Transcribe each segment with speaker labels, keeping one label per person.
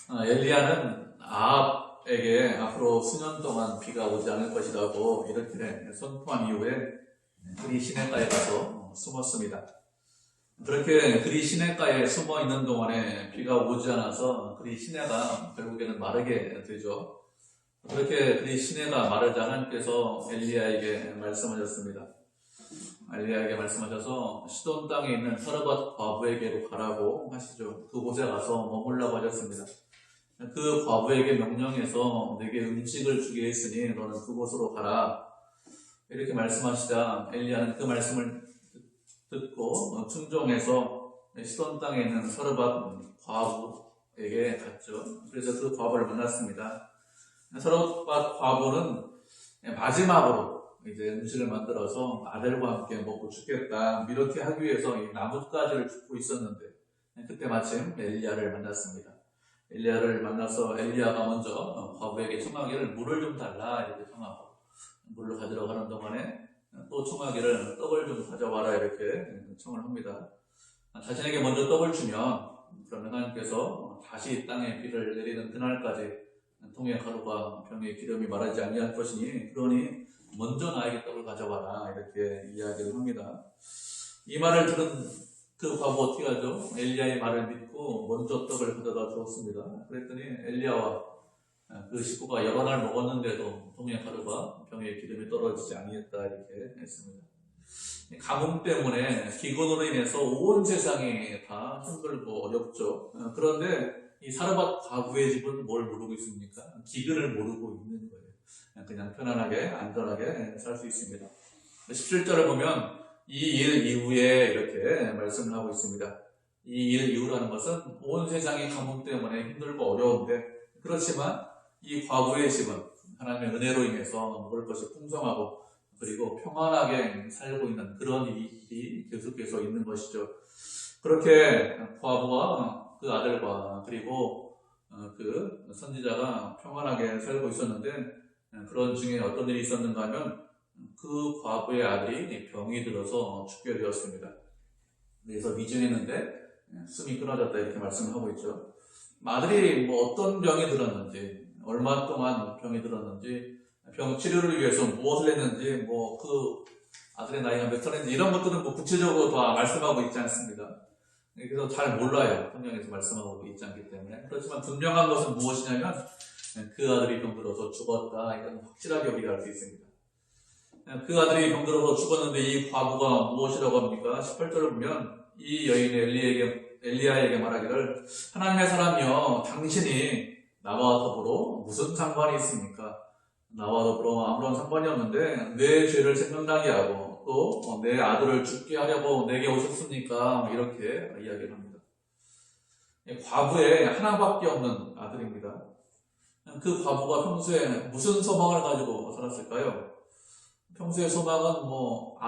Speaker 1: 엘리야는 아합에게 앞으로 수년 동안 비가 오지 않을 것이라고 이렇게 선포한 이후에 그리 시냇가에 가서 숨었습니다. 그렇게 그리 시냇가에 숨어 있는 동안에 비가 오지 않아서 그리 시내가 결국에는 마르게 되죠. 그렇게 그리 시내가 마르자 하나님께서 엘리야에게 말씀하셨습니다. 엘리야에게 말씀하셔서 시돈 땅에 있는 사르밧 과부에게로 가라고 하시죠. 그곳에 가서 머물라고 하셨습니다. 그 과부에게 명령해서 내게 음식을 주게 했으니 너는 그곳으로 가라. 이렇게 말씀하시자 엘리야는 그 말씀을 듣고 충종해서 시돈 땅에 있는 사르밧 과부에게 갔죠. 그래서 그 과부를 만났습니다. 사르밧 과부는 마지막으로 이제 음식을 만들어서 아들과 함께 먹고 죽겠다 이렇게 하기 위해서 이 나뭇가지를 줍고 있었는데 그때 마침 엘리야를 만났습니다. 엘리야를 만나서 엘리야가 먼저 과부에게 청하기를 물을 좀 달라 이렇게 청하고 물을 가지러 가는 동안에 또 청하기를 떡을 좀 가져와라 이렇게 청을 합니다. 자신에게 먼저 떡을 주면 그러면 하나님께서 다시 땅에 비를 내리는 그날까지 통의 가루가 병에 기름이 마르지 아니할 것이니 그러니 먼저 나에게 떡을 가져와라 이렇게 이야기를 합니다. 이 말을 들은 그 과부 어떻게 하죠? 엘리야의 말을 믿고 먼저 떡을 가져다 주었습니다. 그랬더니 엘리야와 그 식구가 여러 날 먹었는데도 통의 가루가 병에 기름이 떨어지지 아니했다 이렇게 했습니다. 가뭄 때문에 기근으로 인해서 온 세상이 다 힘들고 어렵죠. 그런데 이 사르밧 과부의 집은 뭘 모르고 있습니까? 기근을 모르고 있는 거예요. 그냥 편안하게 안전하게 살 수 있습니다. 17절을 보면 이 일 이후에 이렇게 말씀을 하고 있습니다. 이 일 이후라는 것은 온 세상이 가뭄 때문에 힘들고 어려운데 그렇지만 이 과부의 집은 하나님의 은혜로 인해서 먹을 것이 풍성하고 그리고 평안하게 살고 있는 그런 일이 계속해서 있는 것이죠. 그렇게 과부와 그 아들과 그리고 그 선지자가 평안하게 살고 있었는데 그런 중에 어떤 일이 있었는가 하면 그 과부의 아들이 병이 들어서 죽게 되었습니다. 그래서 미중했는데 숨이 끊어졌다 이렇게 말씀을 하고 있죠. 아들이 뭐 어떤 병이 들었는지 얼마 동안 병이 들었는지 병 치료를 위해서 무엇을 했는지 뭐 그 아들의 나이가 몇 살인지 이런 것들은 뭐 구체적으로 다 말씀하고 있지 않습니다. 그래서 잘 몰라요. 성경에서 말씀하고 있지 않기 때문에. 그렇지만 분명한 것은 무엇이냐면 그 아들이 병들어서 죽었다. 이건 확실하게 우리가 알 수 있습니다. 그 아들이 병들어서 죽었는데 이 과부가 무엇이라고 합니까? 18절을 보면 이 여인이 엘리야에게 말하기를 하나님의 사람이여 당신이 나와 더불어 무슨 상관이 있습니까? 나와 더불어 아무런 상관이 없는데 내 죄를 생각나게 하고 또 내 아들을 죽게 하려고 내게 오셨습니까? 이렇게 이야기를 합니다. 과부의 하나밖에 없는 아들입니다. 그 과부가 평소에 무슨 소망을 가지고 살았을까요? 평소의 소망은 뭐 그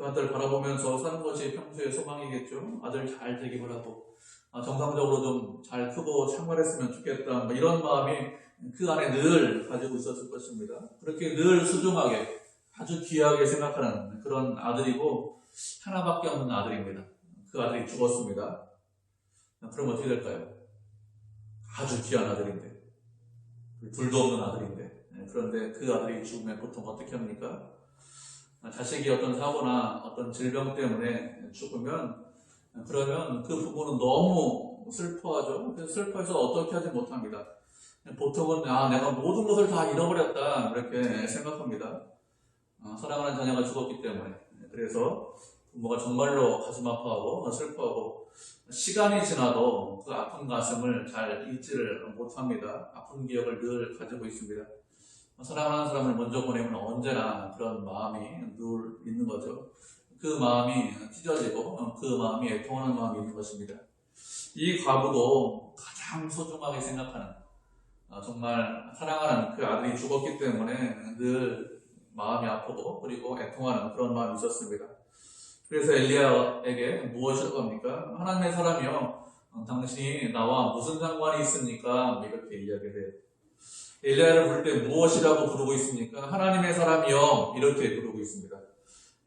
Speaker 1: 아들 바라보면서 사는 것이 평소의 소망이겠죠. 아들 잘 되기를 하고 정상적으로 좀 잘 크고 창활했으면 좋겠다. 이런 마음이 그 안에 늘 가지고 있었을 것입니다. 그렇게 늘 소중하게 아주 귀하게 생각하는 그런 아들이고 하나밖에 없는 아들입니다. 그 아들이 죽었습니다. 그럼 어떻게 될까요? 아주 귀한 아들인데 둘도 없는 아들인데 그런데 그 아들이 죽으면 보통 어떻게 합니까? 자식이 어떤 사고나 어떤 질병 때문에 죽으면 그러면 그 부모는 너무 슬퍼하죠. 그래서 슬퍼해서 어떻게 하지 못합니다. 보통은 내가 모든 것을 다 잃어버렸다 이렇게 생각합니다. 사랑하는 자녀가 죽었기 때문에. 그래서 부모가 정말로 가슴 아파하고 슬퍼하고 시간이 지나도 그 아픈 가슴을 잘 잊지를 못합니다. 아픈 기억을 늘 가지고 있습니다. 사랑하는 사람을 먼저 보내면 언제나 그런 마음이 늘 있는 거죠. 그 마음이 찢어지고 그 마음이 애통하는 마음이 있는 것입니다. 이 과부도 가장 소중하게 생각하는 정말 사랑하는 그 아들이 죽었기 때문에 늘 마음이 아프고 그리고 애통하는 그런 마음이 있었습니다. 그래서 엘리야에게 무엇이라고 합니까? 하나님의 사람이여 당신이 나와 무슨 상관이 있습니까? 이렇게 이야기를 해요. 엘리야를 부를 때 무엇이라고 부르고 있습니까? 하나님의 사람이여 이렇게 부르고 있습니다.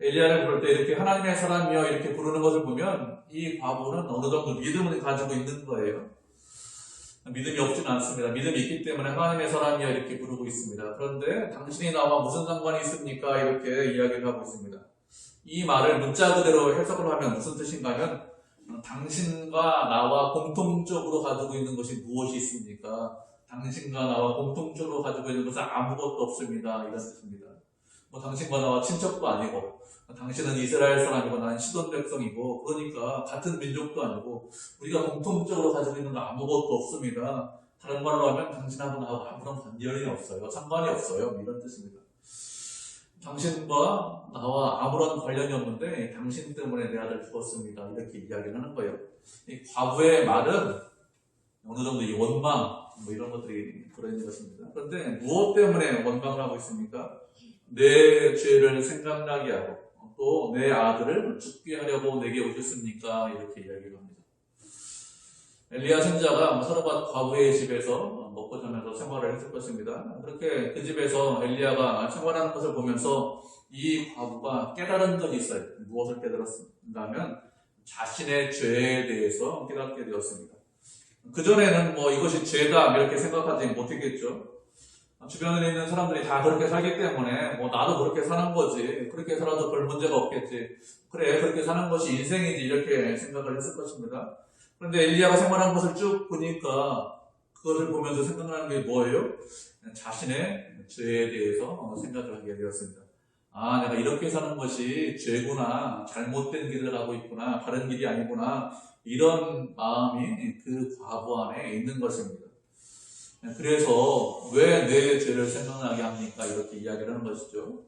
Speaker 1: 엘리야를 부를 때 이렇게 하나님의 사람이여 이렇게 부르는 것을 보면 이 과부는 어느 정도 믿음을 가지고 있는 거예요. 믿음이 없지는 않습니다. 믿음이 있기 때문에 하나님의 사람이야 이렇게 부르고 있습니다. 그런데 당신이 나와 무슨 상관이 있습니까? 이렇게 이야기를 하고 있습니다. 이 말을 문자 그대로 해석을 하면 무슨 뜻인가 하면 당신과 나와 공통적으로 가지고 있는 것이 무엇이 있습니까? 당신과 나와 공통적으로 가지고 있는 것은 아무것도 없습니다. 이런 뜻입니다. 당신과 나와 친척도 아니고 당신은 이스라엘 사람이고 나는 시돈 백성이고 그러니까 같은 민족도 아니고 우리가 공통적으로 가지고 있는 건 아무것도 없습니다. 다른 말로 하면 당신하고 나하고 아무런 관련이 없어요. 상관이 없어요. 이런 뜻입니다. 당신과 나와 아무런 관련이 없는데 당신 때문에 내 아들 죽었습니다. 이렇게 이야기를 하는 거예요. 이 과부의 말은 어느 정도 이 원망 이런 것들이 들어있는 것입니다. 그런데 무엇 때문에 원망을 하고 있습니까? 내 죄를 생각나게 하고 또 내 아들을 죽게 하려고 내게 오셨습니까? 이렇게 이야기를 합니다. 엘리야 선지자가 서르밧 과부의 집에서 먹고 자면서 생활을 했을 것입니다. 그렇게 그 집에서 엘리야가 생활하는 것을 보면서 이 과부가 깨달은 것이 있어요. 무엇을 깨달았습니까? 하면 자신의 죄에 대해서 깨닫게 되었습니다. 그전에는 이것이 죄다 이렇게 생각하지 못했겠죠. 주변에 있는 사람들이 다 그렇게 살기 때문에 나도 그렇게 사는 거지, 그렇게 살아도 별 문제가 없겠지, 그래 그렇게 사는 것이 인생이지 이렇게 생각을 했을 것입니다. 그런데 엘리야가 생활한 것을 쭉 보니까 그것을 보면서 생각나는 게 뭐예요? 자신의 죄에 대해서 생각을 하게 되었습니다. 아, 내가 이렇게 사는 것이 죄구나, 잘못된 길을 가고 있구나, 바른 길이 아니구나, 이런 마음이 그 과부 안에 있는 것입니다. 그래서 왜 내 죄를 생각나게 합니까? 이렇게 이야기를 하는 것이죠.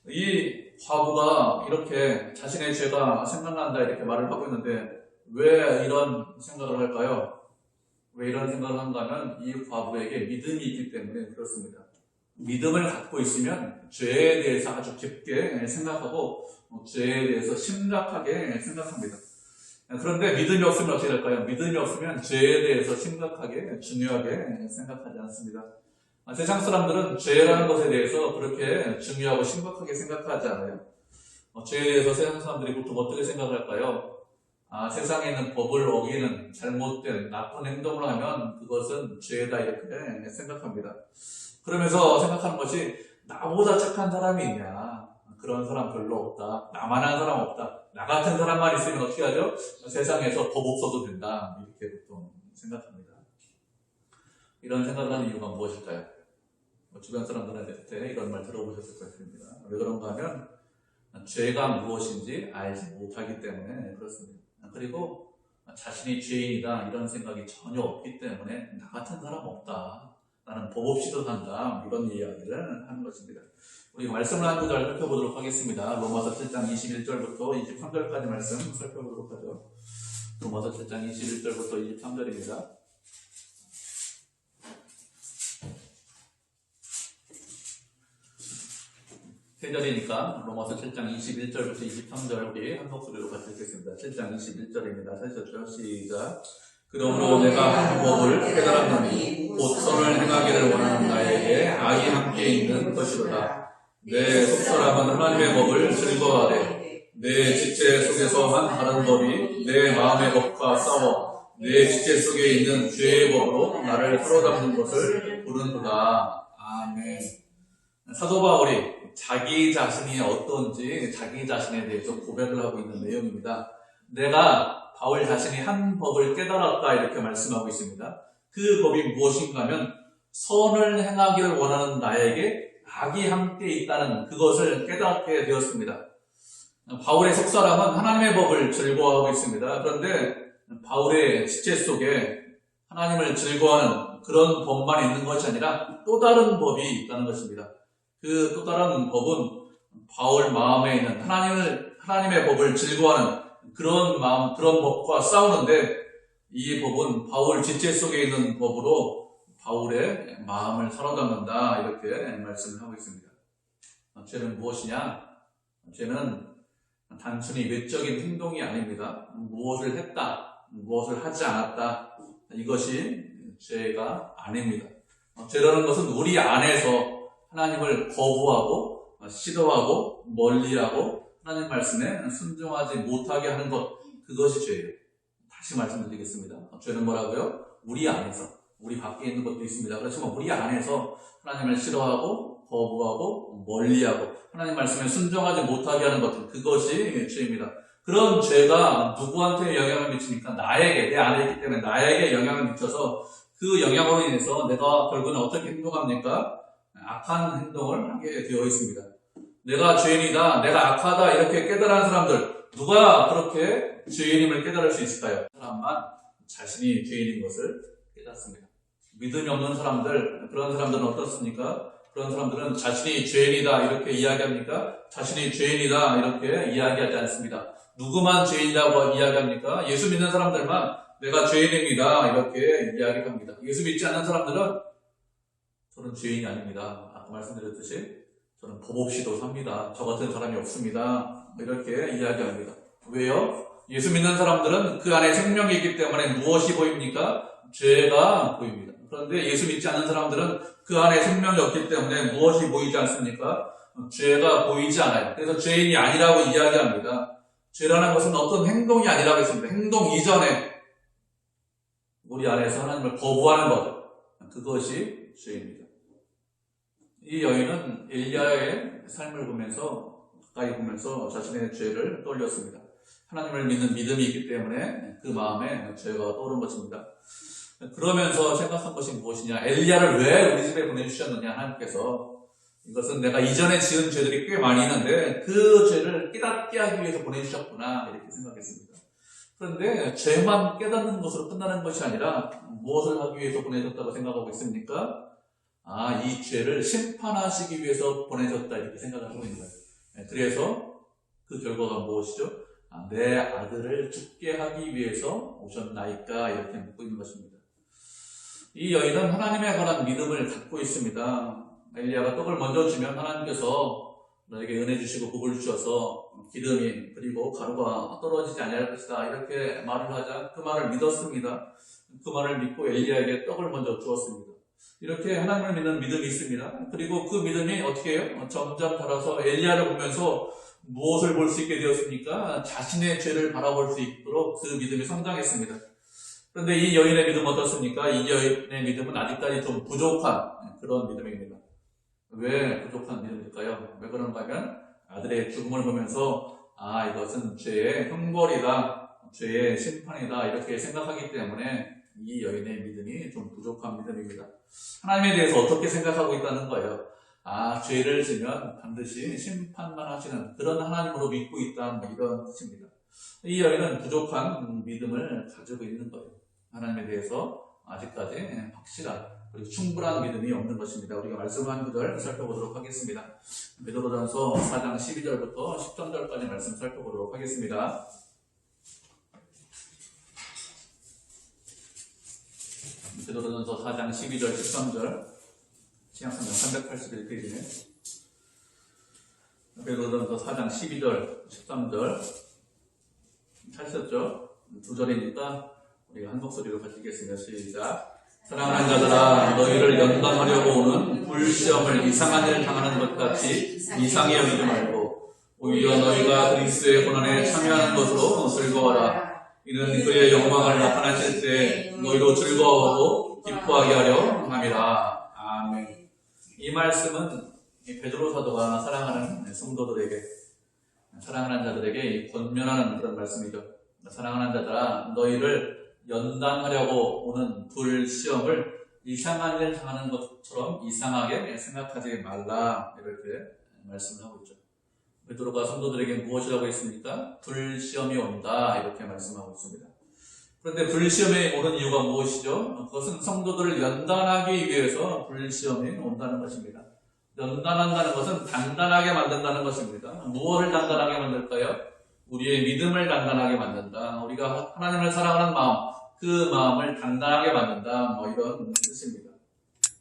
Speaker 1: 이 과부가 이렇게 자신의 죄가 생각난다 이렇게 말을 하고 있는데 왜 이런 생각을 할까요? 왜 이런 생각을 한가 하면 이 과부에게 믿음이 있기 때문에 그렇습니다. 믿음을 갖고 있으면 죄에 대해서 아주 깊게 생각하고 죄에 대해서 심각하게 생각합니다. 그런데 믿음이 없으면 어떻게 될까요? 믿음이 없으면 죄에 대해서 심각하게, 중요하게 생각하지 않습니다. 세상 사람들은 죄라는 것에 대해서 그렇게 중요하고 심각하게 생각하지 않아요. 죄에 대해서 세상 사람들이 보통 어떻게 생각할까요? 세상에 있는 법을 어기는 잘못된 나쁜 행동을 하면 그것은 죄다 이렇게 생각합니다. 그러면서 생각하는 것이 나보다 착한 사람이 있냐? 그런 사람 별로 없다. 나만한 사람 없다. 나 같은 사람만 있으면 어떻게 하죠? 세상에서 법 없어도 된다. 이렇게 보통 생각합니다. 이런 생각을 하는 이유가 무엇일까요? 주변 사람들한테 이런 말 들어보셨을 것입니다. 왜 그런가 하면 죄가 무엇인지 알지 못하기 때문에 그렇습니다. 그리고 자신이 죄인이다 이런 생각이 전혀 없기 때문에 나 같은 사람 없다. 나는 법 없이도 산다. 이런 이야기를 하는 것입니다. 우리 말씀을 한 구절 살펴보도록 하겠습니다. 로마서 7장 21절부터 23절까지 말씀 살펴보도록 하죠. 로마서 7장 21절부터 23절입니다. 세 절이니까 로마서 7장 21절부터 23절 우리 한 목소리로 같이 읽겠습니다. 7장 21절입니다. 하셨죠? 시작. 그러므로 내가 한 법을 깨달았노니 곧 선을 행하기를 원하는 나에게 악이 함께 있는 것이로다. 내 속사람은 하나님의 법을 즐거워하되 내 지체 속에서 한 다른 법이 내 마음의 법과 싸워 내 지체 속에 있는 죄의 법으로 나를 사로잡는 것을 부른도다. 아멘. 사도 바울이 자기 자신이 어떤지 자기 자신에 대해서 고백을 하고 있는 내용입니다. 내가 바울 자신이 한 법을 깨달았다 이렇게 말씀하고 있습니다. 그 법이 무엇인가 하면 선을 행하기를 원하는 나에게 악이 함께 있다는 그것을 깨닫게 되었습니다. 바울의 속사람은 하나님의 법을 즐거워하고 있습니다. 그런데 바울의 지체 속에 하나님을 즐거워하는 그런 법만 있는 것이 아니라 또 다른 법이 있다는 것입니다. 그 또 다른 법은 바울 마음에 있는 하나님의 법을 즐거워하는 그런 마음, 그런 법과 싸우는데 이 법은 바울 지체 속에 있는 법으로 바울의 마음을 사로잡는다 이렇게 말씀을 하고 있습니다. 죄는 무엇이냐? 죄는 단순히 외적인 행동이 아닙니다. 무엇을 했다, 무엇을 하지 않았다 이것이 죄가 아닙니다. 죄라는 것은 우리 안에서 하나님을 거부하고 시도하고 멀리하고 하나님 말씀에 순종하지 못하게 하는 것 그것이 죄예요. 다시 말씀드리겠습니다. 죄는 뭐라고요? 우리 안에서, 우리 밖에 있는 것도 있습니다. 그렇지만 우리 안에서 하나님을 싫어하고 거부하고 멀리하고 하나님 말씀에 순종하지 못하게 하는 것, 그것이 죄입니다. 그런 죄가 누구한테 영향을 미치니까 나에게, 내 안에 있기 때문에 나에게 영향을 미쳐서 그 영향으로 인해서 내가 결국은 어떻게 행동합니까? 악한 행동을 하게 되어 있습니다. 내가 죄인이다, 내가 악하다 이렇게 깨달은 사람들, 누가 그렇게 죄인임을 깨달을 수 있을까요? 사람만 자신이 죄인인 것을 깨닫습니다. 믿음이 없는 사람들, 그런 사람들은 어떻습니까? 그런 사람들은 자신이 죄인이다 이렇게 이야기합니까? 자신이 죄인이다 이렇게 이야기하지 않습니다. 누구만 죄인이라고 이야기합니까? 예수 믿는 사람들만 내가 죄인입니다 이렇게 이야기합니다. 예수 믿지 않는 사람들은 저는 죄인이 아닙니다. 아까 말씀드렸듯이 저는 법 없이도 삽니다. 저 같은 사람이 없습니다. 이렇게 이야기합니다. 왜요? 예수 믿는 사람들은 그 안에 생명이 있기 때문에 무엇이 보입니까? 죄가 보입니다. 그런데 예수 믿지 않는 사람들은 그 안에 생명이 없기 때문에 무엇이 보이지 않습니까? 죄가 보이지 않아요. 그래서 죄인이 아니라고 이야기합니다. 죄라는 것은 어떤 행동이 아니라고 했습니다. 행동 이전에 우리 안에서 하나님을 거부하는 것, 그것이 죄입니다. 이 여인은 엘리야의 삶을 보면서 가까이 보면서 자신의 죄를 떠올렸습니다. 하나님을 믿는 믿음이 있기 때문에 그 마음에 죄가 떠오른 것입니다. 그러면서 생각한 것이 무엇이냐? 엘리야를 왜 우리 집에 보내주셨느냐? 하나님께서 이것은 내가 이전에 지은 죄들이 꽤 많이 있는데 그 죄를 깨닫게 하기 위해서 보내주셨구나 이렇게 생각했습니다. 그런데 죄만 깨닫는 것으로 끝나는 것이 아니라 무엇을 하기 위해서 보내셨다고 생각하고 있습니까? 이 죄를 심판하시기 위해서 보내셨다 이렇게 생각을 하고 있는 거예요. 그래서 그 결과가 무엇이죠? 내 아들을 죽게 하기 위해서 오셨나이까 이렇게 묻고 있는 것입니다. 이 여인은 하나님에 관한 믿음을 갖고 있습니다. 엘리야가 떡을 먼저 주면 하나님께서 너에게 은혜 주시고 복을 주셔서 기름이 그리고 가루가 떨어지지 아니할 것이다 이렇게 말을 하자 그 말을 믿었습니다. 그 말을 믿고 엘리야에게 떡을 먼저 주었습니다. 이렇게 하나님을 믿는 믿음이 있습니다. 그리고 그 믿음이 어떻게 해요? 점점 자라서 엘리야를 보면서 무엇을 볼 수 있게 되었습니까? 자신의 죄를 바라볼 수 있도록 그 믿음이 성장했습니다. 그런데 이 여인의 믿음은 어떻습니까? 이 여인의 믿음은 아직까지 좀 부족한 그런 믿음입니다. 왜 부족한 믿음일까요? 왜 그런가 하면 아들의 죽음을 보면서 이것은 죄의 형벌이다, 죄의 심판이다 이렇게 생각하기 때문에 이 여인의 믿음이 좀 부족한 믿음입니다. 하나님에 대해서 어떻게 생각하고 있다는 거예요? 죄를 지면 반드시 심판만 하시는 그런 하나님으로 믿고 있다 이런 뜻입니다. 이 여인은 부족한 믿음을 가지고 있는 거예요. 하나님에 대해서 아직까지 확실한 그리고 충분한 믿음이 없는 것입니다. 우리가 말씀 한 구절 살펴보도록 하겠습니다. 베드로전서 4장 12절부터 13절까지 말씀 살펴보도록 하겠습니다. 베드로전서 4장 12절 13절 신약성경 381페이지네. 베드로전서 4장 12절 13절 하셨죠? 두 절이니까 우리가 한 목소리로 같이 읽겠습니다. 시작. 사랑하는 자들아 너희를 연단하려고 오는 불시험을 이상한 일을 당하는 것 같이 이상히 여기지 말고 오히려 너희가 그리스도의 고난에 참여하는 것으로 즐거워라. 이는 그의 영광을 나타내실 때 너희로 즐거워하고 기뻐하게 하려 함이라. 아멘. 이 말씀은 베드로 사도가 사랑하는 성도들에게, 사랑하는 자들에게 권면하는 그런 말씀이죠. 사랑하는 자들아 너희를 연단하려고 오는 불시험을 이상한 일 당하는 것처럼 이상하게 생각하지 말라 이렇게 말씀을 하고 있죠. 베드로가 성도들에게 무엇이라고 했습니까? 불시험이 온다 이렇게 말씀하고 있습니다. 그런데 불시험에 오는 이유가 무엇이죠? 그것은 성도들을 연단하기 위해서 불시험이 온다는 것입니다. 연단한다는 것은 단단하게 만든다는 것입니다. 무엇을 단단하게 만들까요? 우리의 믿음을 단단하게 만든다. 우리가 하나님을 사랑하는 마음, 그 마음을 단단하게 만든다. 이런 뜻입니다.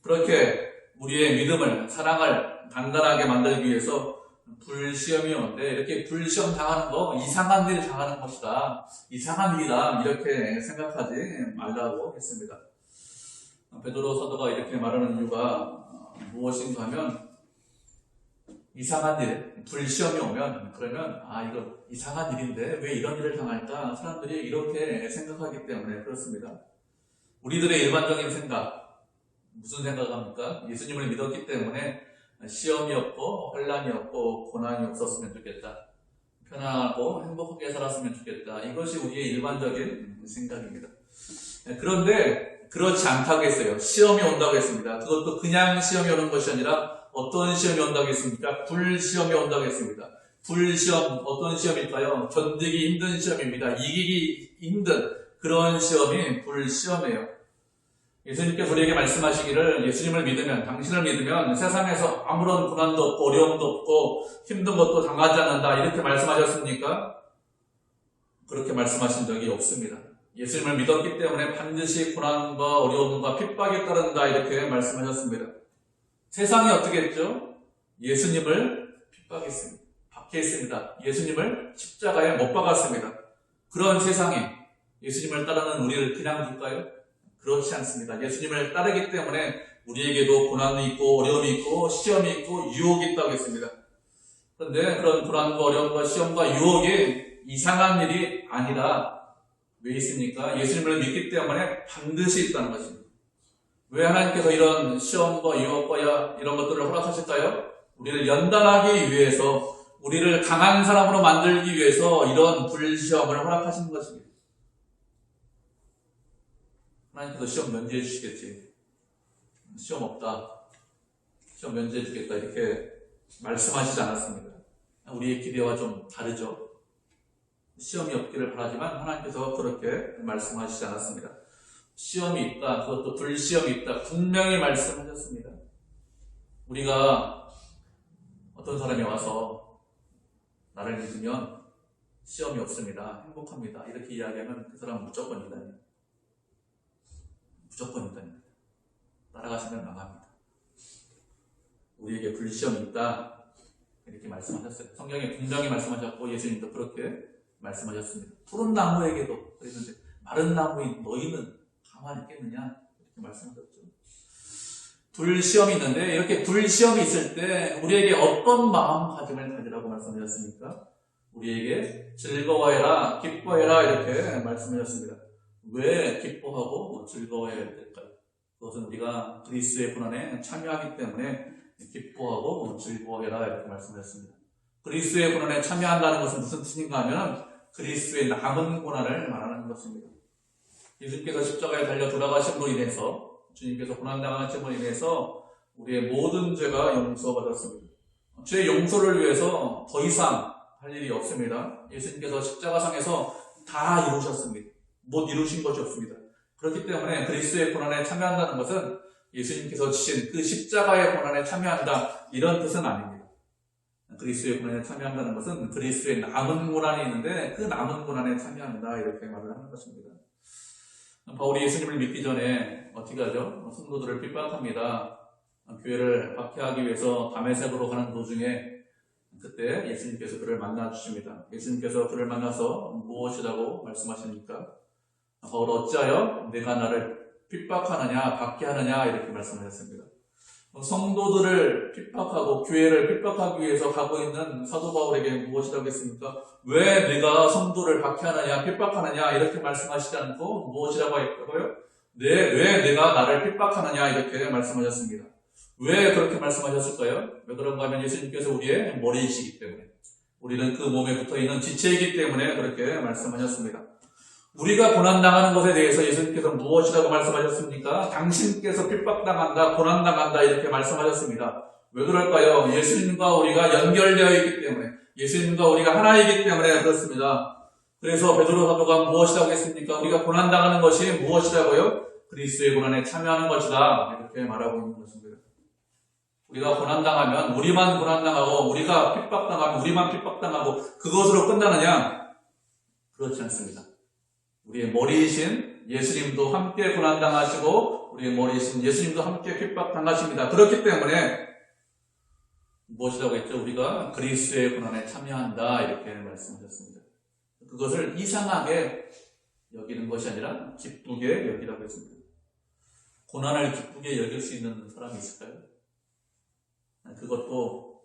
Speaker 1: 그렇게 우리의 믿음을, 사랑을 단단하게 만들기 위해서 불시험이 오는데 이렇게 불시험 당하는 거 이상한 일 당하는 것이다. 이상한 일이다. 이렇게 생각하지 말라고 했습니다. 베드로 사도가 이렇게 말하는 이유가 무엇인가 하면 이상한 일, 불시험이 오면 그러면 이거 이상한 일인데 왜 이런 일을 당할까? 사람들이 이렇게 생각하기 때문에 그렇습니다. 우리들의 일반적인 생각, 무슨 생각합니까? 예수님을 믿었기 때문에 시험이 없고 혼란이 없고 고난이 없었으면 좋겠다. 편안하고 행복하게 살았으면 좋겠다. 이것이 우리의 일반적인 생각입니다. 그런데 그렇지 않다고 했어요. 시험이 온다고 했습니다. 그것도 그냥 시험이 오는 것이 아니라 어떤 시험이 온다고 했습니까? 불시험이 온다고 했습니다. 불시험, 어떤 시험일까요? 견디기 힘든 시험입니다. 이기기 힘든 그런 시험이 불시험이에요. 예수님께서 우리에게 말씀하시기를 예수님을 믿으면, 당신을 믿으면 세상에서 아무런 고난도 없고 어려움도 없고 힘든 것도 당하지 않는다. 이렇게 말씀하셨습니까? 그렇게 말씀하신 적이 없습니다. 예수님을 믿었기 때문에 반드시 고난과 어려움과 핍박이 따른다. 이렇게 말씀하셨습니다. 세상이 어떻게 했죠? 예수님을 핍박했습니다. 박해했습니다. 예수님을 십자가에 못 박았습니다. 그런 세상에 예수님을 따르는 우리를 그냥 둘까요? 그렇지 않습니다. 예수님을 따르기 때문에 우리에게도 고난이 있고 어려움이 있고 시험이 있고 유혹이 있다고 했습니다. 그런데 그런 고난과 어려움과 시험과 유혹이 이상한 일이 아니라 왜 있습니까? 예수님을 믿기 때문에 반드시 있다는 것입니다. 왜 하나님께서 이런 시험과 유혹과 이런 것들을 허락하실까요? 우리를 연단하기 위해서, 우리를 강한 사람으로 만들기 위해서 이런 불시험을 허락하신 것입니다. 하나님께서 시험 면제해 주시겠지. 시험 없다. 시험 면제해 주겠다. 이렇게 말씀하시지 않았습니다. 우리의 기대와 좀 다르죠. 시험이 없기를 바라지만 하나님께서 그렇게 말씀하시지 않았습니다. 시험이 있다. 그것도 불시험이 있다. 분명히 말씀하셨습니다. 우리가 어떤 사람이 와서 나를 믿으면 시험이 없습니다. 행복합니다. 이렇게 이야기하면 그 사람은 무조건 이단이에요. 무조건 이단입니다. 따라가시면 망합니다. 우리에게 불시험이 있다. 이렇게 말씀하셨어요. 성경에 분명히 말씀하셨고 예수님도 그렇게 말씀하셨습니다. 푸른 나무에게도 그랬는데 마른 나무인 너희는 가만히 있겠느냐? 이렇게 말씀하셨죠. 불시험이 있는데 이렇게 불시험이 있을 때 우리에게 어떤 마음가짐을 가지라고 말씀하셨습니까? 우리에게 즐거워해라, 기뻐해라 이렇게 말씀하셨습니다. 왜 기뻐하고 즐거워해야 될까요? 그것은 우리가 그리스도의 고난에 참여하기 때문에 기뻐하고 즐거워해라 이렇게 말씀하셨습니다. 그리스도의 고난에 참여한다는 것은 무슨 뜻인가 하면 그리스도의 남은 고난을 말하는 것입니다. 예수님께서 십자가에 달려 돌아가심으로 인해서 주님께서 고난당하심으로 인해서 우리의 모든 죄가 용서받았습니다. 죄 용서를 위해서 더 이상 할 일이 없습니다. 예수님께서 십자가상에서 다 이루셨습니다. 못 이루신 것이 없습니다. 그렇기 때문에 그리스도의 고난에 참여한다는 것은 예수님께서 지신 그 십자가의 고난에 참여한다 이런 뜻은 아닙니다. 그리스도의 고난에 참여한다는 것은 그리스도의 남은 고난이 있는데 그 남은 고난에 참여한다 이렇게 말을 하는 것입니다. 바울이 예수님을 믿기 전에 어떻게 하죠? 성도들을 핍박합니다. 교회를 박해하기 위해서 다메섹으로 가는 도중에 그때 예수님께서 그를 만나 주십니다. 예수님께서 그를 만나서 무엇이라고 말씀하십니까? 바울 어찌하여 내가 나를 핍박하느냐 박해하느냐 이렇게 말씀하셨습니다. 성도들을 핍박하고 교회를 핍박하기 위해서 가고 있는 사도 바울에게 무엇이라고 했습니까? 왜 내가 성도를 박해하느냐 핍박하느냐 이렇게 말씀하시지 않고 무엇이라고 했고요? 왜 내가 나를 핍박하느냐 이렇게 말씀하셨습니다. 왜 그렇게 말씀하셨을까요? 왜 그런가 하면 예수님께서 우리의 머리이시기 때문에, 우리는 그 몸에 붙어있는 지체이기 때문에 그렇게 말씀하셨습니다. 우리가 고난당하는 것에 대해서 예수님께서 무엇이라고 말씀하셨습니까? 당신께서 핍박당한다, 고난당한다 이렇게 말씀하셨습니다. 왜 그럴까요? 예수님과 우리가 연결되어 있기 때문에, 예수님과 우리가 하나이기 때문에 그렇습니다. 그래서 베드로 사도가 무엇이라고 했습니까? 우리가 고난당하는 것이 무엇이라고요? 그리스도의 고난에 참여하는 것이다 이렇게 말하고 있는 것입니다. 우리가 고난당하면 우리만 고난당하고 우리가 핍박당하면 우리만 핍박당하고 그것으로 끝나느냐? 그렇지 않습니다. 우리의 머리이신 예수님도 함께 고난당하시고 우리의 머리이신 예수님도 함께 핍박당하십니다. 그렇기 때문에 무엇이라고 했죠? 우리가 그리스도의 고난에 참여한다 이렇게 말씀하셨습니다. 그것을 이상하게 여기는 것이 아니라 기쁘게 여기라고 했습니다. 고난을 기쁘게 여길 수 있는 사람이 있을까요? 그것도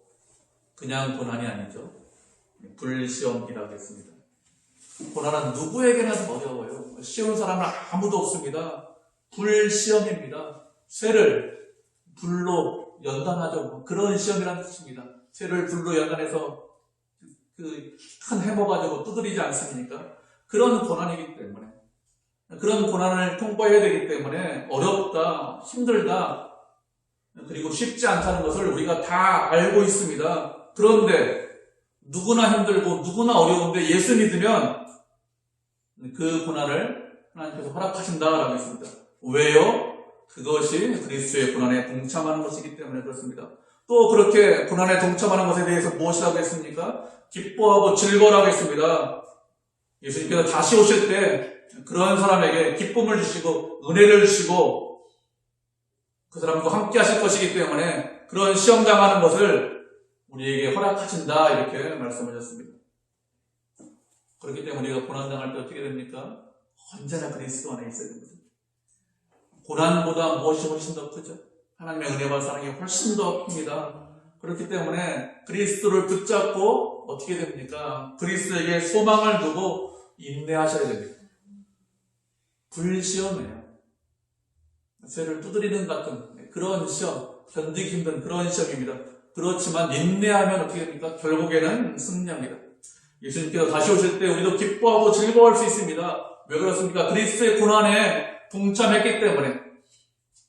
Speaker 1: 그냥 고난이 아니죠. 불시험이라고 했습니다. 고난은 누구에게나 어려워요. 쉬운 사람은 아무도 없습니다. 불시험입니다. 쇠를 불로 연단하죠. 그런 시험이라는 뜻입니다. 쇠를 불로 연단해서 큰 해머 가지고 두드리지 않습니까? 그런 고난이기 때문에, 그런 고난을 통과해야 되기 때문에 어렵다, 힘들다, 그리고 쉽지 않다는 것을 우리가 다 알고 있습니다. 그런데 누구나 힘들고 누구나 어려운데 예수 믿으면 그 고난을 하나님께서 허락하신다라고 했습니다. 왜요? 그것이 그리스도의 고난에 동참하는 것이기 때문에 그렇습니다. 또 그렇게 고난에 동참하는 것에 대해서 무엇이라고 했습니까? 기뻐하고 즐거워라고 했습니다. 예수님께서 다시 오실 때 그런 사람에게 기쁨을 주시고 은혜를 주시고 그 사람과 함께 하실 것이기 때문에 그런 시험 당하는 것을 우리에게 허락하신다 이렇게 말씀하셨습니다. 그렇기 때문에 우리가 고난당할 때 어떻게 됩니까? 언제나 그리스도 안에 있어야 됩니다. 고난보다 무엇이 훨씬 더 크죠? 하나님의 은혜와 사랑이 훨씬 더 큽니다. 그렇기 때문에 그리스도를 붙잡고 어떻게 됩니까? 그리스도에게 소망을 두고 인내하셔야 됩니다. 불시험이에요. 쇠를 두드리는 같은 그런 시험, 견디기 힘든 그런 시험입니다. 그렇지만 인내하면 어떻게 됩니까? 결국에는 승리합니다. 예수님께서 다시 오실 때 우리도 기뻐하고 즐거워할 수 있습니다. 왜 그렇습니까? 그리스도의 고난에 동참했기 때문에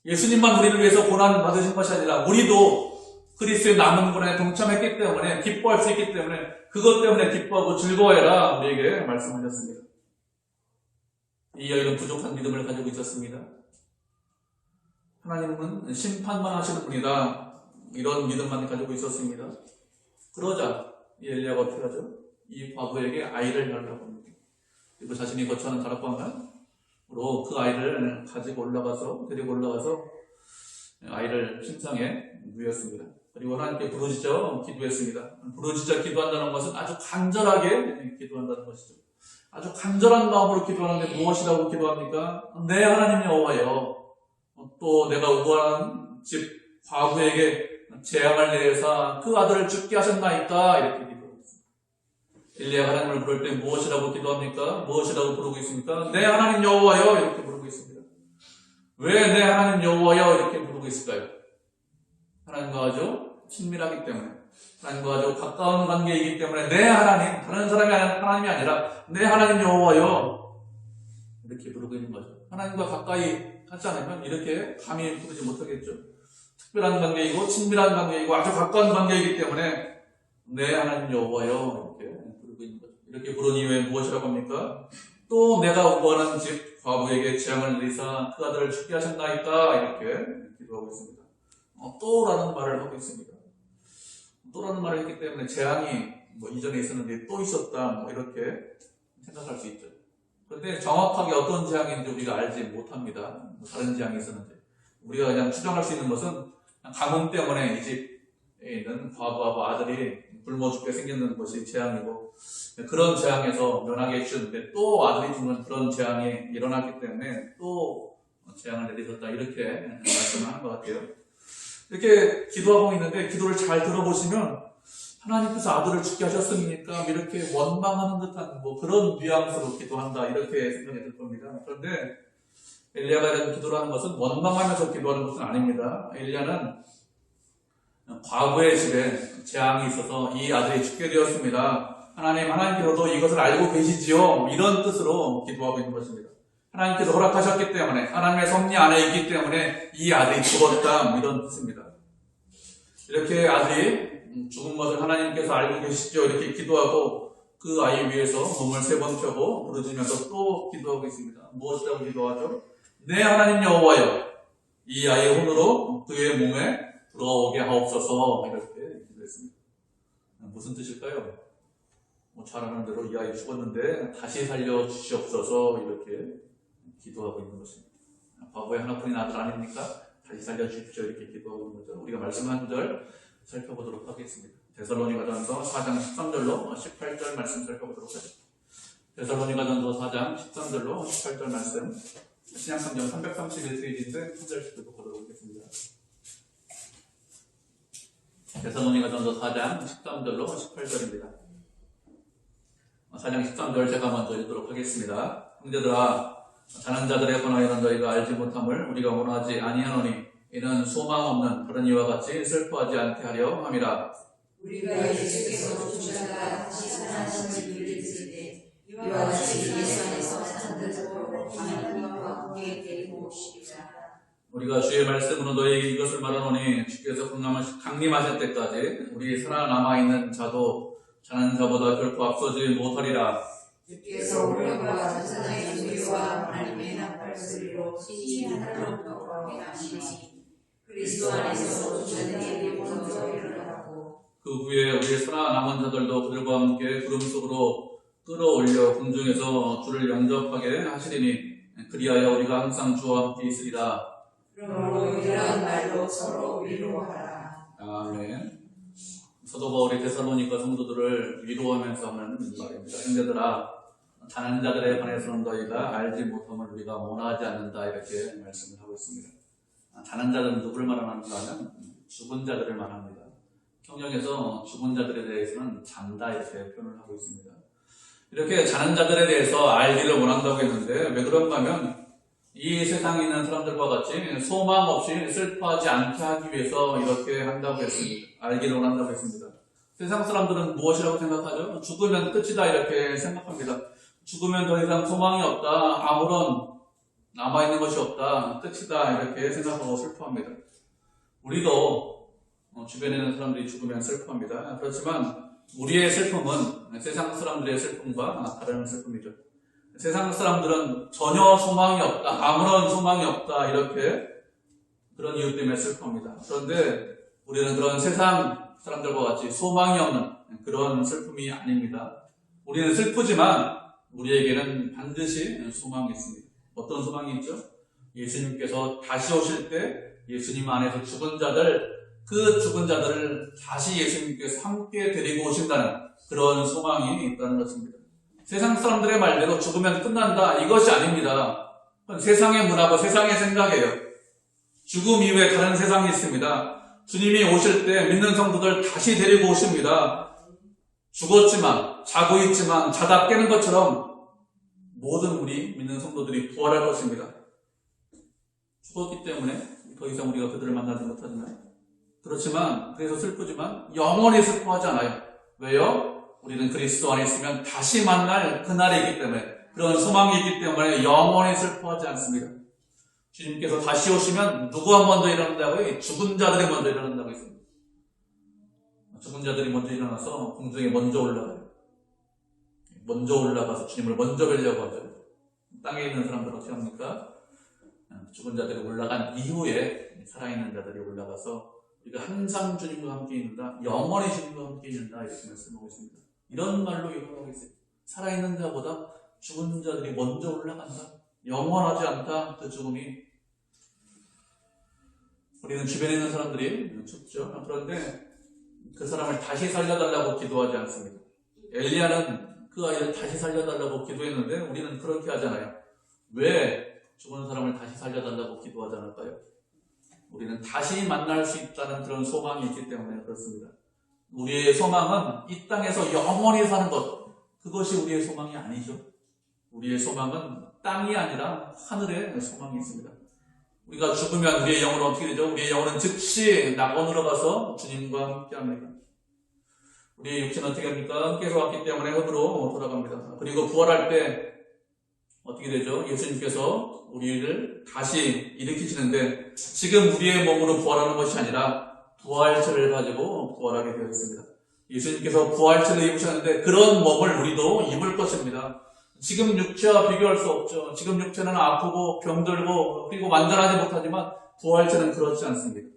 Speaker 1: 예수님만 우리를 위해서 고난 받으신 것이 아니라 우리도 그리스도의 남은 고난에 동참했기 때문에 기뻐할 수 있기 때문에 그것 때문에 기뻐하고 즐거워해라 우리에게 말씀하셨습니다. 이 여인은 부족한 믿음을 가지고 있었습니다. 하나님은 심판만 하시는 분이다. 이런 믿음만 가지고 있었습니다. 그러자 이 엘리야가 어떻게 하죠? 이 과부에게 아이를 달라고 합니다. 그리고 자신이 거처하는 다락방으로 그 아이를 가지고 데리고 올라가서 아이를 침상에 누였습니다. 그리고 하나님께 부르짖어 기도했습니다. 부르짖어 기도한다는 것은 아주 간절하게 기도한다는 것이죠. 아주 간절한 마음으로 기도하는데 무엇이라고 기도합니까? 내 하나님 여호와여, 또 내가 우고한 집 과부에게 재앙을 내려서 그 아들을 죽게 하셨나이까 이렇게 기도합니다. 엘리야가 하나님을 부를 때 무엇이라고 기도합니까? 무엇이라고 부르고 있습니까? 내 하나님 여호와여 이렇게 부르고 있습니다. 왜 내 하나님 여호와여 이렇게 부르고 있을까요? 하나님과 아주 친밀하기 때문에, 하나님과 아주 가까운 관계이기 때문에 내 하나님, 다른 사람이 하나님이 아니라 내 하나님 여호와여 이렇게 부르고 있는 거죠. 하나님과 가까이 하지 않으면 이렇게 감히 부르지 못하겠죠. 특별한 관계이고 친밀한 관계이고 아주 가까운 관계이기 때문에 내 하나님 여호와여 이렇게 부르고 있는 거죠. 이렇게 부른 이유에 무엇이라고 합니까? 또 내가 구하는 집 과부에게 재앙을 내리사 그 아들을 죽게 하셨나이까 이렇게 기도하고 있습니다. 또라는 말을 하고 있습니다. 또라는 말을 했기 때문에 재앙이 이전에 있었는데 또 있었다 이렇게 생각할 수 있죠. 그런데 정확하게 어떤 재앙인지 우리가 알지 못합니다. 다른 재앙이 있었는지. 우리가 그냥 추정할 수 있는 것은 가뭄 때문에 이 집에 있는 과부하고 아들이 굶어 죽게 생겼는 것이 재앙이고 그런 재앙에서 면하게 해주셨는데 또 아들이 죽는 그런 재앙이 일어났기 때문에 또 재앙을 내리셨다 이렇게 말씀을 하는 것 같아요. 이렇게 기도하고 있는데 기도를 잘 들어보시면 하나님께서 아들을 죽게 하셨으니까 이렇게 원망하는 듯한 그런 뉘앙스로 기도한다 이렇게 생각이 들 겁니다. 그런데 엘리야가 이런 기도를 하는 것은 원망하면서 기도하는 것은 아닙니다. 엘리야는 과부의 집에 재앙이 있어서 이 아들이 죽게 되었습니다. 하나님께서도 이것을 알고 계시지요? 이런 뜻으로 기도하고 있는 것입니다. 하나님께서 허락하셨기 때문에 하나님의 섭리 안에 있기 때문에 이 아들이 죽었다 이런 뜻입니다. 이렇게 아들이 죽은 것을 하나님께서 알고 계시죠? 이렇게 기도하고 그 아이 위에서 몸을 3번 펴고 부르짖으면서 또 기도하고 있습니다. 무엇이라고 기도하죠? 내 하나님 여호와여 이 아이의 혼으로 그의 몸에 들어오게 하옵소서 이렇게 기도했습니다. 무슨 뜻일까요? 잘 아는 대로 이 아이 죽었는데 다시 살려주시옵소서 이렇게 기도하고 있는 것입니다. 과부의 하나뿐인 아들 아닙니까? 다시 살려주십시오 이렇게 기도하고 있는 거죠. 우리가 말씀 한 구절 살펴보도록 하겠습니다. 데살로니가전서 4장 13절로 18절 말씀 살펴보도록 하죠. 데살로니가전서 4장 13절로 18절 말씀 신약성경 331페이지인데 한 절씩 보도록 하겠습니다. 데살로니가전서 4장 13절로 18절입니다. 4장 13절 제가 먼저 읽도록 하겠습니다. 형제들아, 자는 자들에 관하여는 너희가 알지 못함을 우리가 원하지 아니하노니 이는 소망 없는 다른 이와 같이 슬퍼하지 않게 하려 함이라.
Speaker 2: 우리가 예수께서 죽으셨다가 다시 살아나심을 믿을 때 이와 같이 예수 안에서 산뜻으로 하나님과 함께 데리고 오시리라.
Speaker 1: 우리가 주의 말씀으로 너희에게 이것을 말하노니 주께서 강림하실 때까지 우리 살아남아있는 자도 자는 자보다 결코 앞서지 못하리라.
Speaker 2: 주께서 우리와 전선의 소리와 하나님의 나팔 소리로 신이 하늘로부터 강림하시니 그리스도 안에서 주자들에게 먼저 일어나고
Speaker 1: 그 후에 우리 살아남은 자들도 그들과 함께 구름 속으로 끌어올려 공중에서 주를 영접하게 하시리니 그리하여 우리가 항상 주와 함께 있으리라.
Speaker 2: 그러므로 이러한 말로 서로 위로하라.
Speaker 1: 아멘. 사도 바울이 데살로니가 성도들을 위로하면서 하는 말입니다. 형제들아, 자는 자들에 관해서는 너희가 알지 못함을 우리가 원하지 않는다, 이렇게 말씀을 하고 있습니다. 자는 자들은 누구를 말하는가 하면 죽은 자들을 말합니다. 성경에서 죽은 자들에 대해서는 잔다, 이렇게 표현을 하고 있습니다. 이렇게 자는 자들에 대해서 알기를 원한다고 했는데 왜 그런가 하면 이 세상에 있는 사람들과 같이 소망 없이 슬퍼하지 않게 하기 위해서 이렇게 한다고 했습니다. 알기를 원한다고 했습니다. 세상 사람들은 무엇이라고 생각하죠? 죽으면 끝이다, 이렇게 생각합니다. 죽으면 더 이상 소망이 없다, 아무런 남아있는 것이 없다, 끝이다, 이렇게 생각하고 슬퍼합니다. 우리도 주변에 있는 사람들이 죽으면 슬퍼합니다. 그렇지만 우리의 슬픔은 세상 사람들의 슬픔과 다른 슬픔이죠. 세상 사람들은 전혀 소망이 없다, 아무런 소망이 없다, 이렇게 그런 이유 때문에 슬퍼합니다. 그런데 우리는 그런 세상 사람들과 같이 소망이 없는 그런 슬픔이 아닙니다. 우리는 슬프지만 우리에게는 반드시 소망이 있습니다. 어떤 소망이 있죠? 예수님께서 다시 오실 때 예수님 안에서 죽은 자들, 그 죽은 자들을 다시 예수님께서 함께 데리고 오신다는 그런 소망이 있다는 것입니다. 세상 사람들의 말대로 죽으면 끝난다, 이것이 아닙니다. 세상의 문화고 세상의 생각이에요. 죽음 이후에 다른 세상이 있습니다. 주님이 오실 때 믿는 성도들 다시 데리고 오십니다. 죽었지만, 자고 있지만 자다 깨는 것처럼 모든 우리 믿는 성도들이 부활할 것입니다. 죽었기 때문에 더 이상 우리가 그들을 만나지 못하잖아요. 그렇지만, 그래서 슬프지만 영원히 슬퍼하지 않아요. 왜요? 우리는 그리스도 안에 있으면 다시 만날 그날이기 때문에, 그런 소망이 있기 때문에 영원히 슬퍼하지 않습니다. 주님께서 다시 오시면 누구가 먼저 일어난다고요? 죽은 자들이 먼저 일어난다고 했습니다. 죽은 자들이 먼저 일어나서 공중에 먼저 올라가요. 먼저 올라가서 주님을 먼저 뵈려고 하죠. 땅에 있는 사람들은 어떻게 합니까? 죽은 자들이 올라간 이후에 살아있는 자들이 올라가서 우리가 항상 주님과 함께 있는다, 영원히 주님과 함께 있는다, 이렇게 말씀하고 있습니다. 이런 말로 이루어가고 있어요. 살아있는 자보다 죽은 자들이 먼저 올라간다, 영원하지 않다, 그 죽음이. 우리는 주변에 있는 사람들이 죽죠. 그런데 그 사람을 다시 살려달라고 기도하지 않습니다. 엘리야는 그 아이를 다시 살려달라고 기도했는데 우리는 그렇게 하잖아요. 왜 죽은 사람을 다시 살려달라고 기도하지 않을까요? 우리는 다시 만날 수 있다는 그런 소망이 있기 때문에 그렇습니다. 우리의 소망은 이 땅에서 영원히 사는 것, 그것이 우리의 소망이 아니죠. 우리의 소망은 땅이 아니라 하늘에 소망이 있습니다. 우리가 죽으면 우리의 영혼은 어떻게 되죠? 우리의 영혼은 즉시 낙원으로 가서 주님과 함께 합니다. 우리의 육체는 어떻게 합니까? 흙에서 왔기 때문에 흙으로 돌아갑니다. 그리고 부활할 때 어떻게 되죠? 예수님께서 우리를 다시 일으키시는데 지금 우리의 몸으로 부활하는 것이 아니라 부활체를 가지고 부활하게 되어 있습니다. 예수님께서 부활체를 입으셨는데 그런 몸을 우리도 입을 것입니다. 지금 육체와 비교할 수 없죠. 지금 육체는 아프고 병들고 그리고 완전하지 못하지만 부활체는 그렇지 않습니다.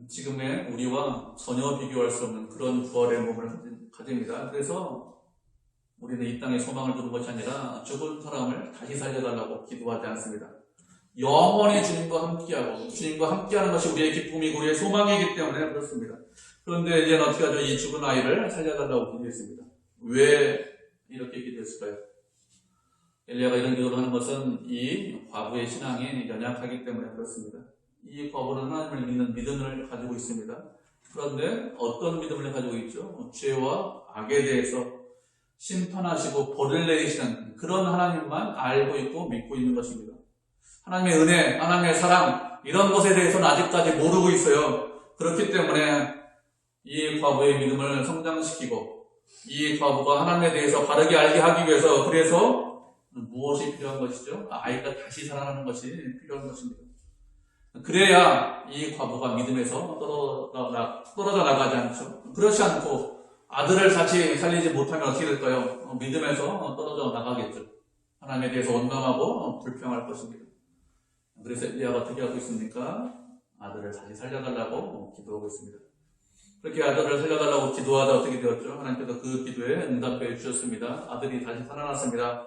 Speaker 1: 지금의 우리와 전혀 비교할 수 없는 그런 부활의 몸을 가집니다. 그래서 우리는 이 땅에 소망을 두는 것이 아니라 죽은 사람을 다시 살려달라고 기도하지 않습니다. 영원히 주님과 함께하고 주님과 함께하는 것이 우리의 기쁨이고 우리의 소망이기 때문에 그렇습니다. 그런데 이제는 어떻게 하죠? 이 죽은 아이를 살려달라고 기도했습니다. 왜 이렇게 기도했을까요? 엘리야가 이런 기도를 하는 것은 이 과부의 신앙이 연약하기 때문에 그렇습니다. 이 과부는 하나님을 믿는 믿음을 가지고 있습니다. 그런데 어떤 믿음을 가지고 있죠? 죄와 악에 대해서 심판하시고 벌을 내리시는 그런 하나님만 알고 있고 믿고 있는 것입니다. 하나님의 은혜, 하나님의 사랑 이런 것에 대해서는 아직까지 모르고 있어요. 그렇기 때문에 이 과부의 믿음을 성장시키고 이 과부가 하나님에 대해서 바르게 알게 하기 위해서 그래서 무엇이 필요한 것이죠? 아이가 다시 살아나는 것이 필요한 것입니다. 그래야 이 과부가 믿음에서 떨어져 나가지 않죠. 그렇지 않고 아들을 다시 살리지 못하면 어떻게 될까요? 믿음에서 떨어져 나가겠죠. 하나님에 대해서 원망하고 불평할 것입니다. 그래서 엘리야가 어떻게 하고 있습니까? 아들을 다시 살려달라고 기도하고 있습니다. 그렇게 아들을 살려달라고 기도하다 어떻게 되었죠? 하나님께서 그 기도에 응답해 주셨습니다. 아들이 다시 살아났습니다.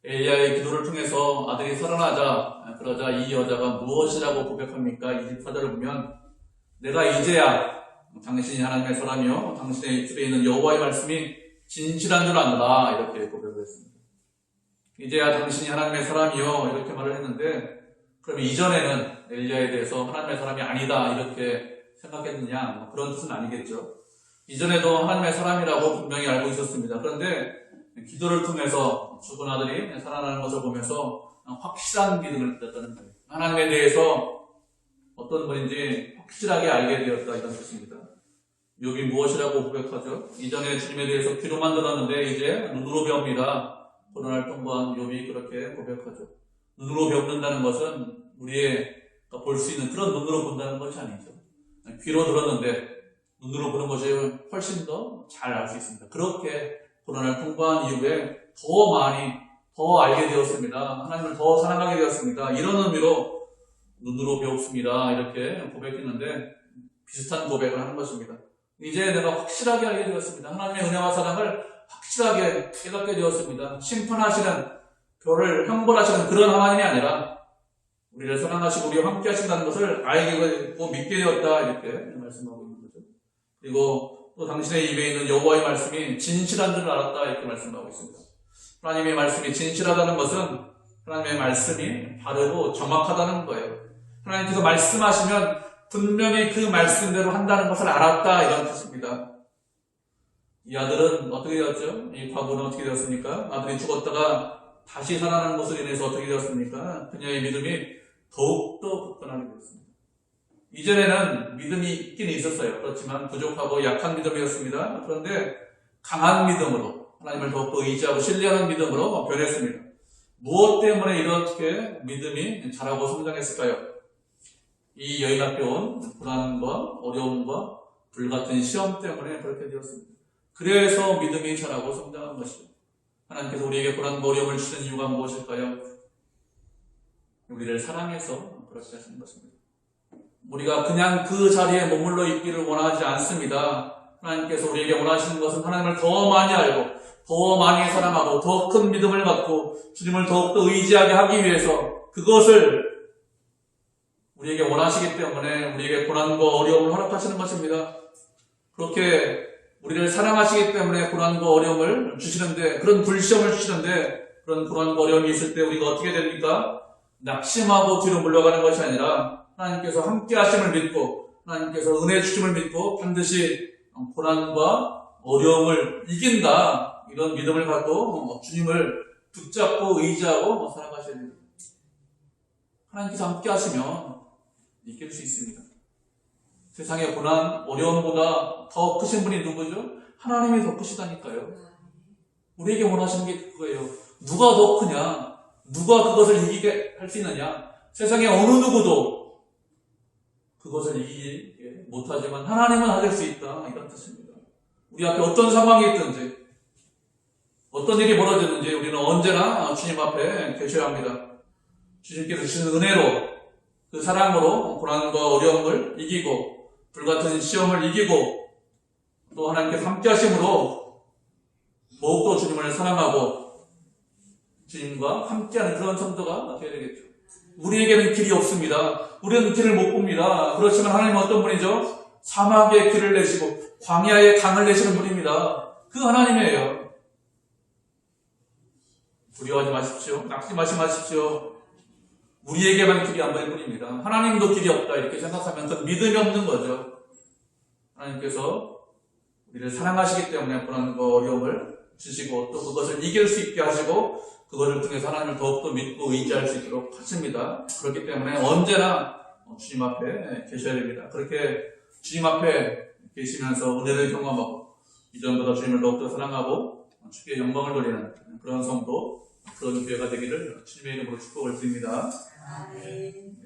Speaker 1: 엘리야의 기도를 통해서 아들이 살아나자 그러자 이 여자가 무엇이라고 고백합니까? 24절을 보면 내가 이제야 당신이 하나님의 사람이요 당신의 입술에 있는 여호와의 말씀이 진실한 줄 아노라 이렇게 고백을 했습니다. 이제야 당신이 하나님의 사람이요 이렇게 말을 했는데 그럼 이전에는 엘리야에 대해서 하나님의 사람이 아니다 이렇게 생각했느냐? 그런 뜻은 아니겠죠. 이전에도 하나님의 사람이라고 분명히 알고 있었습니다. 그런데 기도를 통해서 죽은 아들이 살아나는 것을 보면서 확실한 믿음을 가졌다는 거예요. 하나님에 대해서 어떤 분인지 확실하게 알게 되었다 이런 뜻입니다. 욥이 무엇이라고 고백하죠? 이전에 주님에 대해서 귀로만 들었는데 이제 눈으로 배웁니다. 고난을 통과한 욥이 그렇게 고백하죠. 눈으로 배운다는 것은 우리가 볼 수 있는 그런 눈으로 본다는 것이 아니죠. 귀로 들었는데 눈으로 보는 것이 훨씬 더 잘 알 수 있습니다. 그렇게 고난을 통과한 이후에 더 많이 더 알게 되었습니다. 하나님을 더 사랑하게 되었습니다. 이런 의미로 눈으로 배웠습니다. 이렇게 고백했는데 비슷한 고백을 하는 것입니다. 이제 내가 확실하게 알게 되었습니다. 하나님의 은혜와 사랑을 확실하게 깨닫게 되었습니다. 심판하시는 별을 형벌하시는 그런 하나님이 아니라 우리를 사랑하시고 우리와 함께 하신다는 것을 알게 되고 믿게 되었다 이렇게 말씀하고 있는 거죠. 그리고 또 당신의 입에 있는 여호와의 말씀이 진실한 줄 알았다 이렇게 말씀하고 있습니다. 하나님의 말씀이 진실하다는 것은 하나님의 말씀이 바르고 정확하다는 거예요. 하나님께서 말씀하시면 분명히 그 말씀대로 한다는 것을 알았다 이런 뜻입니다. 이 아들은 어떻게 되었죠? 이 과부는 어떻게 되었습니까? 아들이 죽었다가 다시 살아나는 것으로 인해서 어떻게 되었습니까? 그녀의 믿음이 더욱더 굳건하게 되었습니다. 이전에는 믿음이 있긴 있었어요. 그렇지만 부족하고 약한 믿음이었습니다. 그런데 강한 믿음으로 하나님을 더욱더 의지하고 신뢰하는 믿음으로 변했습니다. 무엇 때문에 이렇게 믿음이 자라고 성장했을까요? 이 여인 앞에 온 불안과 어려움과 불같은 시험 때문에 그렇게 되었습니다. 그래서 믿음이 자라고 성장한 것이죠. 하나님께서 우리에게 불안과 어려움을 주시는 이유가 무엇일까요? 우리를 사랑해서 그렇게 하시는 것입니다. 우리가 그냥 그 자리에 머물러 있기를 원하지 않습니다. 하나님께서 우리에게 원하시는 것은 하나님을 더 많이 알고 더 많이 사랑하고 더 큰 믿음을 갖고 주님을 더욱더 의지하게 하기 위해서 그것을 우리에게 원하시기 때문에 우리에게 고난과 어려움을 허락하시는 것입니다. 그렇게 우리를 사랑하시기 때문에 고난과 어려움을 주시는데 그런 불시험을 주시는데 그런 고난과 어려움이 있을 때 우리가 어떻게 됩니까? 낙심하고 뒤로 물러가는 것이 아니라 하나님께서 함께 하심을 믿고 하나님께서 은혜 주심을 믿고 반드시 고난과 어려움을 이긴다 이런 믿음을 갖고 주님을 붙잡고 의지하고 살아가셔야 됩니다. 하나님께서 함께 하시면 이길 수 있습니다. 세상의 고난, 어려움보다 더 크신 분이 누구죠? 하나님이 더 크시다니까요. 우리에게 원하시는 게 그거예요. 누가 더 크냐? 누가 그것을 이기게 할 수 있느냐? 세상에 어느 누구도 그것을 이기지 못하지만 하나님은 하실 수 있다. 이런 뜻입니다. 우리 앞에 어떤 상황이 있든지 어떤 일이 벌어졌는지 우리는 언제나 주님 앞에 계셔야 합니다. 주님께서 주시는 은혜로 그 사랑으로 고난과 어려움을 이기고 불같은 시험을 이기고 또 하나님께서 함께 하심으로 더욱더 주님을 사랑하고 주님과 함께하는 그런 성도가 되어야 되겠죠. 우리에게는 길이 없습니다. 우리는 길을 못 봅니다. 그렇지만 하나님은 어떤 분이죠? 사막에 길을 내시고 광야에 강을 내시는 분입니다. 그 하나님이에요. 두려워하지 마십시오. 낙심하지 마십시오. 우리에게만 길이 한 번뿐입니다. 하나님도 길이 없다 이렇게 생각하면 그건 믿음이 없는 거죠. 하나님께서 우리를 사랑하시기 때문에 그런 어려움을 주시고 또 그것을 이길 수 있게 하시고 그것을 통해서 하나님을 더욱더 믿고 의지할 수 있도록 하십니다. 그렇기 때문에 언제나 주님 앞에 계셔야 됩니다. 그렇게 주님 앞에 계시면서 은혜를 경험하고 이전보다 주님을 더욱더 사랑하고 주께 영광을 돌리는 그런 성도, 그런 교회가 되기를 주님의 이름으로 축복을 드립니다.
Speaker 2: 아멘.